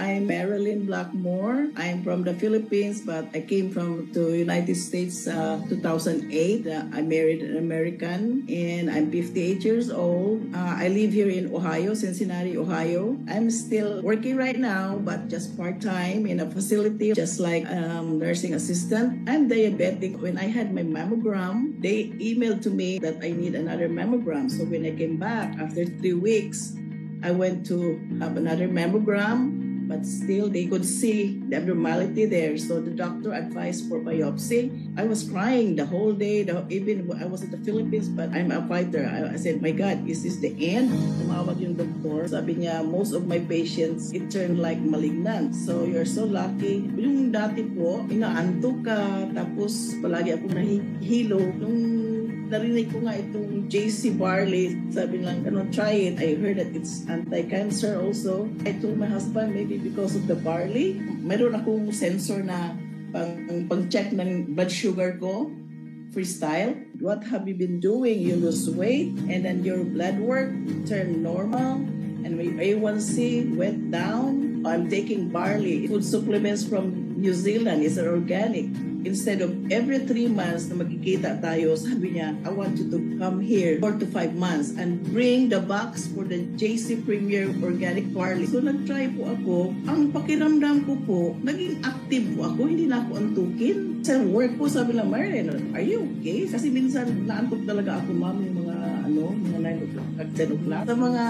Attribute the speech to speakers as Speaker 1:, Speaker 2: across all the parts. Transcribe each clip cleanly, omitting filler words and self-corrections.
Speaker 1: I'm Marilyn Blackmore. I'm from the Philippines, but I came from the United States 2008. I married an American, and I'm 58 years old. I live here in Ohio, Cincinnati, Ohio. I'm still working right now, but just part-time in a facility, just like nursing assistant. I'm diabetic. When I had my mammogram, they emailed to me that I need another mammogram. So when I came back after 3 weeks, I went to have another mammogram, but still they could see the abnormality there. So the doctor advised for biopsy. I was crying the whole day, even I was in the Philippines, but I'm a fighter. I said, my God, is this the end? Tumawag yung doktor. Sabi niya, most of my patients, it turned like malignant. So you're so lucky. Yung dati po, inaantok ka, tapos palagi akong nahihilo. Nung narinig ko nga itong JC Barley, sabi lang, try it. I heard that it's anti-cancer also. I told my husband, maybe because of the barley, meron akong sensor na pang-check ng blood sugar ko, freestyle. What have you been doing? You lose weight, and then your blood work turned normal, and my A1C went down. I'm taking barley, food supplements from New Zealand. It's organic. Instead of every 3 months na magkikita tayo, sabi niya, I want you to come here 4 to 5 months and bring the box for the JC Premier Organic Barley. So nag-try po ako. Ang pakiramdam ko po, naging active po ako, hindi na ako antukin. Sa work po, sabi lang, Marilyn, are you okay? Kasi minsan naantok talaga ako, ma'am, yung mga 9 o'clock at 10 o'clock. Sa mga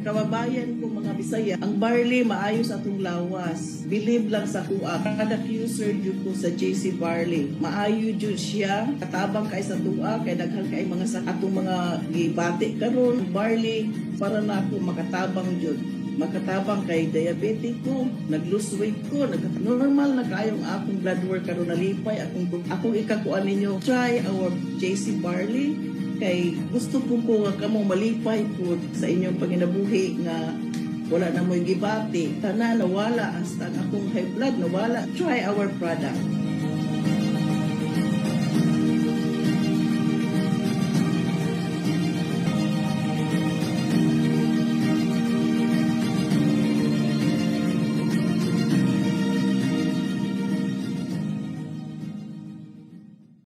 Speaker 1: kababayan ko, mga Bisaya, ang barley maayos atong lawas. Believe lang sa kuha. Kada user yun ko sa JC Barley. Maayo jud siya. Katabang kay sa tuwa, kay daghan kay mga sa atong mga gibati karon. Barley para na ako makatabang jud. Makatabang kay diabetic ko, nag-lose weight ko, normal na kayong akong blood work karon nalipay akong ikakuan ninyo. Try our JC Barley kay gusto po ko nga kamo malipay po sa inyong panginabuhi nga wala na mo'y gibati. Tanan nawala hasta akong high blood nawala. Try our product.